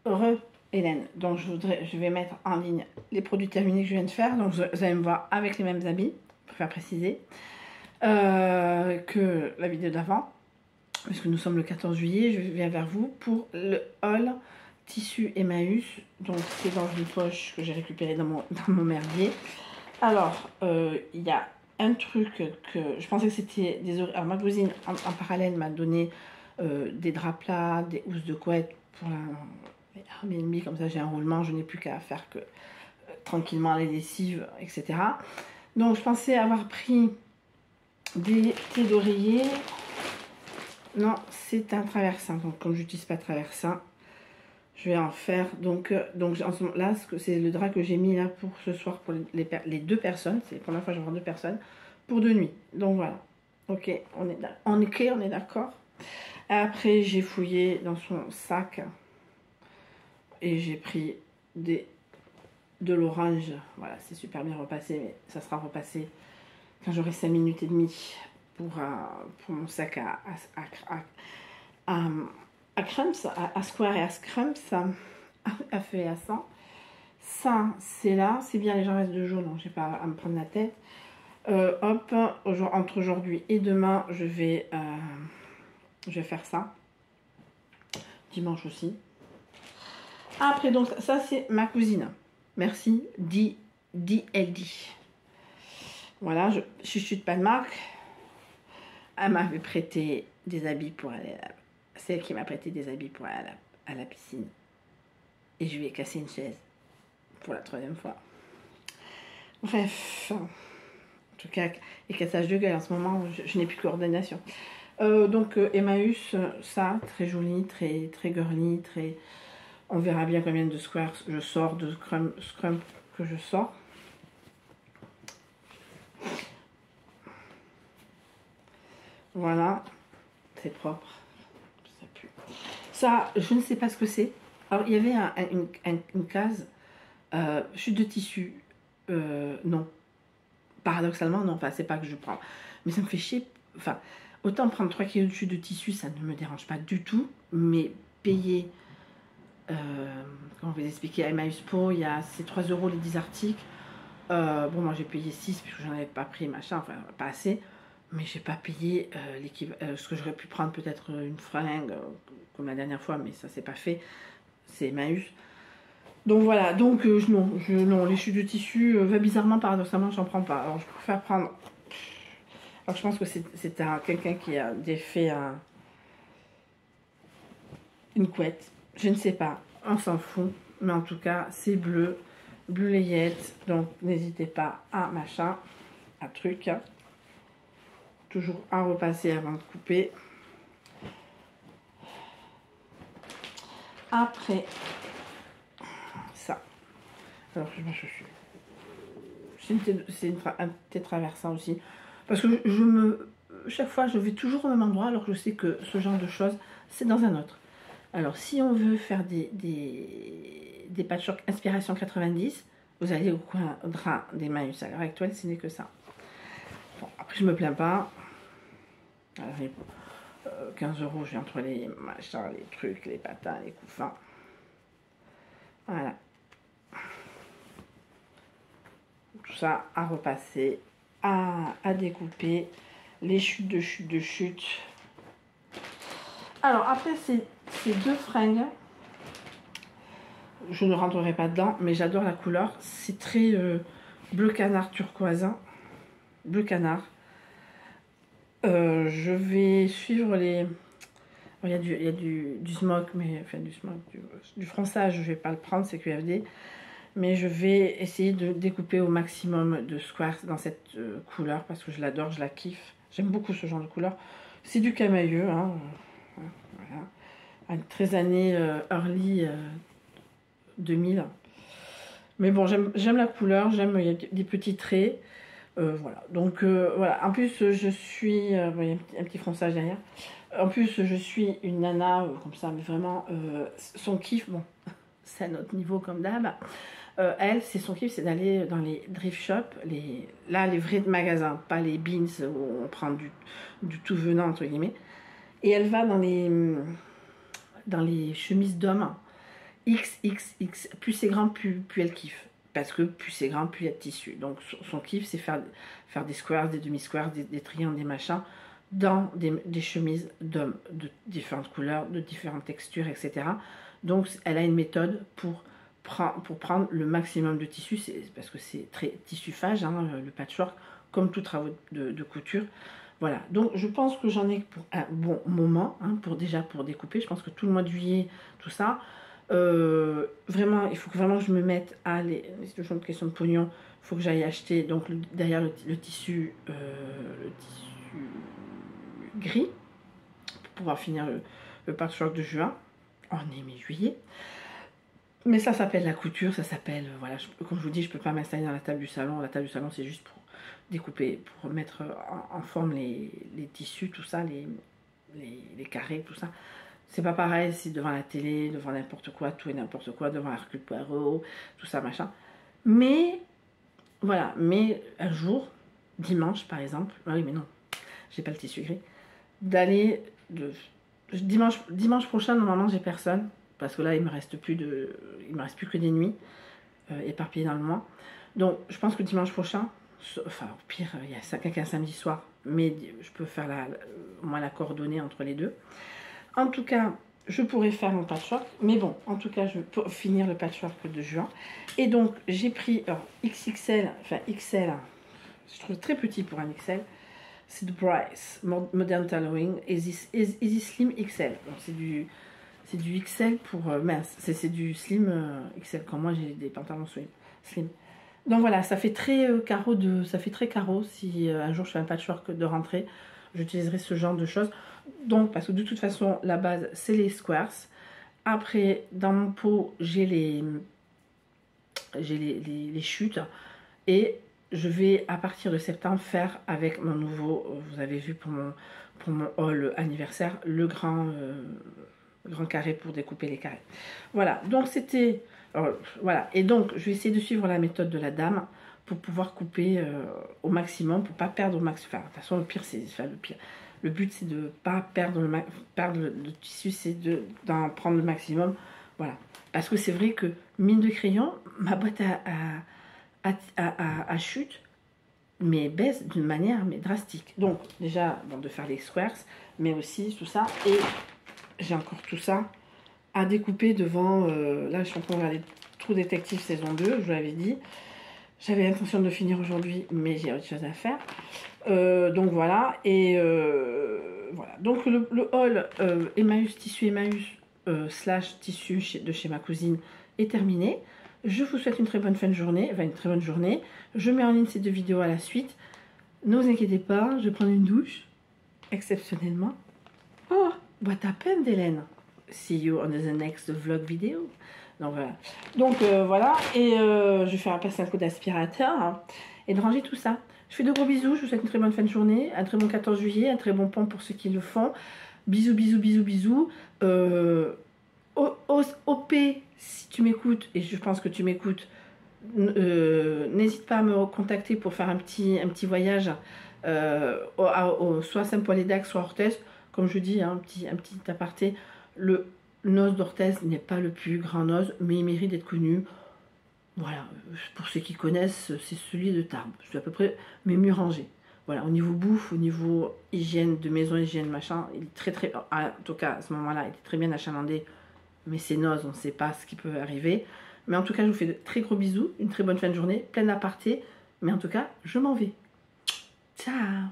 Heureux Hélène, donc je vais mettre en ligne les produits terminés que je viens de faire, donc vous allez me voir avec les mêmes habits, pour faire préciser, que la vidéo d'avant, puisque nous sommes le 14 juillet, je viens vers vous pour le haul tissu Emmaüs, donc c'est dans une poche que j'ai récupéré dans mon merdier. Alors, il y a un truc que je pensais que c'était des... Alors ma cousine en parallèle m'a donné des draps plats, des housses de couette pour la... Airbnb, comme ça j'ai un roulement, je n'ai plus qu'à faire que tranquillement les lessives, etc. Donc je pensais avoir pris des thés d'oreiller. Non, c'est un traversin. Donc comme je n'utilise pas de traversin, je vais en faire. Donc en ce moment, là, c'est le drap que j'ai mis là pour ce soir pour les deux personnes. C'est la première fois que je vais avoir deux personnes pour 2 nuits. Donc voilà. Ok, on est d'accord. Après, j'ai fouillé dans son sac. Et j'ai pris de l'orange. Voilà, c'est super bien repassé, mais ça sera repassé quand j'aurai 5 minutes et demie pour mon sac à Crumbs, à Square et à Scrumps, à feu et à sang. Ça, c'est là. C'est bien, les gens restent de jour, donc j'ai pas à me prendre la tête. Hop, entre aujourd'hui et demain, je vais faire ça. Dimanche aussi. Après, donc, ça, c'est ma cousine. Merci, DLD. Voilà, je chuchote pas de marque. Elle m'avait prêté des habits pour aller à la... C'est elle qui m'a prêté des habits pour aller à la piscine. Et je lui ai cassé une chaise. Pour la 3e fois. Bref. En tout cas, et cassage de gueule. En ce moment, je n'ai plus de coordination. Donc, Emmaüs, ça, très joli, très, très girly, très... On verra bien combien de squares je sors, de scrum que je sors. Voilà, c'est propre. Ça pue. Ça, je ne sais pas ce que c'est. Alors, il y avait une case chute de tissu. Non. Paradoxalement, non. Enfin, c'est pas que je prends. Mais ça me fait chier. Enfin, autant prendre 3 kg de chute de tissu, ça ne me dérange pas du tout. Mais payer... comment vous expliquer, à Emmaüs Po, c'est 3 € les 10 articles. Bon, moi j'ai payé 6 puisque j'en avais pas pris, machin, enfin pas assez. Mais j'ai pas payé ce que j'aurais pu prendre, peut-être une fringue, comme la dernière fois, mais ça c'est pas fait. C'est Emmaüs. Donc voilà, donc non, les chutes de tissu, bizarrement, paradoxalement, j'en prends pas. Alors je préfère prendre. Alors je pense que c'est quelqu'un qui a défait une couette. Je ne sais pas, on s'en fout, mais en tout cas, c'est bleu layette, donc n'hésitez pas à truc. Toujours à repasser avant de couper. Après, ça. Alors, je suis. C'est un thé traversin aussi. Parce que chaque fois, je vais toujours au même endroit, alors que je sais que ce genre de choses, c'est dans un autre. Alors, si on veut faire des patchwork inspiration 90, vous allez au coin drap d'Emmaüs. À l'heure actuelle, ce n'est que ça. Bon, après, je me plains pas. Alors, 15 €, j'ai entre les machins, les trucs, les patins, les couffins. Voilà. Tout ça à repasser, à découper. Les chutes de chute. Alors, après, ces 2 fringues, je ne rentrerai pas dedans, mais j'adore la couleur. C'est très bleu canard turquoise. Bleu canard. Je vais suivre les... Il y a du smoke, mais enfin du fronçage, je ne vais pas le prendre, c'est QFD. Mais je vais essayer de découper au maximum de squares dans cette couleur, parce que je l'adore, je la kiffe. J'aime beaucoup ce genre de couleur. C'est du camailleux, hein. Voilà. À 13 années early 2000. Mais bon, j'aime la couleur, il y a des petits traits. Voilà, donc voilà. En plus, je suis... il y a un petit fronçage derrière. En plus, je suis une nana, comme ça, mais vraiment, son kiff, bon, c'est à notre niveau comme d'hab. Elle, son kiff, c'est d'aller dans les thrift shops, les vrais magasins, pas les beans où on prend du tout venant, entre guillemets. Et elle va dans les chemises d'hommes XXX. Plus c'est grand, plus elle kiffe. Parce que plus c'est grand, plus il y a de tissu. Donc son kiff, c'est faire des squares, des demi-squares, des triangles, des machins, dans des chemises d'hommes de différentes couleurs, de différentes textures, etc. Donc elle a une méthode pour prendre le maximum de tissu, parce que c'est très tissuphage, hein, le patchwork, comme tout travail de couture. Voilà, donc je pense que j'en ai pour un bon moment, hein, pour découper. Je pense que tout le mois de juillet, tout ça. Vraiment, il faut que je me mette à c'est toujours une question de pognon. Il faut que j'aille acheter donc derrière le tissu gris pour pouvoir finir le patchwork de juin. On est mi-juillet. Mais ça s'appelle la couture, ça s'appelle, voilà, comme je vous dis, je ne peux pas m'installer dans la table du salon. La table du salon, c'est juste pour découper, pour mettre en forme les tissus, tout ça, les carrés, tout ça. C'est pas pareil si devant la télé, devant n'importe quoi, tout et n'importe quoi, devant Hercule Poirot, tout ça, machin. Mais, voilà, mais un jour, dimanche par exemple, ah oui, mais non, j'ai pas le tissu gris, dimanche prochain, normalement, j'ai personne. Parce que là, il me reste plus que des nuits éparpillées dans le mois. Donc, je pense que dimanche prochain, enfin, au pire, il y a quelqu'un samedi soir, mais je peux faire au moins la coordonnée entre les deux. En tout cas, je pourrais faire mon patchwork, mais bon, en tout cas, je peux finir le patchwork de juin. Et donc, j'ai pris XXL, enfin XL, je trouve très petit pour un XL. C'est de Bryce, Modern Tailoring, Easy Slim XL. Donc, c'est du XL pour mince, c'est du slim XL. Quand moi j'ai des pantalons slim. Donc voilà, ça fait très carreau si un jour je fais un patchwork de rentrée, j'utiliserai ce genre de choses. Donc parce que de toute façon la base c'est les squares. Après dans mon pot j'ai les chutes et je vais à partir de septembre faire avec mon nouveau, vous avez vu pour mon haul anniversaire, le grand carré pour découper les carrés. Voilà, donc c'était... voilà, et donc je vais essayer de suivre la méthode de la dame pour pouvoir couper au maximum, pour pas perdre au maximum. Enfin, de toute façon, le pire, c'est... Enfin, le pire. Le but, c'est de pas perdre le tissu, c'est d'en prendre le maximum. Voilà. Parce que c'est vrai que, mine de crayon, ma boîte à chute, mais baisse d'une manière drastique. Donc, déjà, bon, de faire les squares, mais aussi tout ça. Et j'ai encore tout ça à découper devant. Là, je suis en train de regarder True Detective saison 2, je vous l'avais dit. J'avais l'intention de finir aujourd'hui, mais j'ai autre chose à faire. Donc voilà. Et voilà. Donc le haul Emmaüs, tissu Emmaüs / tissu de chez ma cousine est terminé. Je vous souhaite une très bonne fin de journée. Enfin, une très bonne journée. Je mets en ligne ces deux vidéos à la suite. Ne vous inquiétez pas, je vais prendre une douche. Exceptionnellement. Oh, boîte à peine d'Hélène. See you on the next vlog vidéo. Donc voilà. Donc voilà. Et je vais faire passer un coup d'aspirateur hein, et de ranger tout ça. Je fais de gros bisous. Je vous souhaite une très bonne fin de journée. Un très bon 14 juillet. Un très bon pont pour ceux qui le font. Bisous, bisous, bisous, bisous. OP, si tu m'écoutes, et je pense que tu m'écoutes, n'hésite pas à me contacter pour faire un petit voyage soit Saint-Paul-et-Dax, soit Orthez. Comme je dis, hein, un petit aparté, le noz d'Orthez n'est pas le plus grand noz, mais il mérite d'être connu. Voilà, pour ceux qui connaissent, c'est celui de Tarbes. Je suis à peu près, mais mieux rangé. Voilà, au niveau bouffe, au niveau hygiène, de maison, hygiène, machin, il est très très... En tout cas, à ce moment-là, il était très bien achalandé. Mais c'est noz, on ne sait pas ce qui peut arriver. Mais en tout cas, je vous fais de très gros bisous, une très bonne fin de journée, plein d'apartés. Mais en tout cas, je m'en vais. Ciao!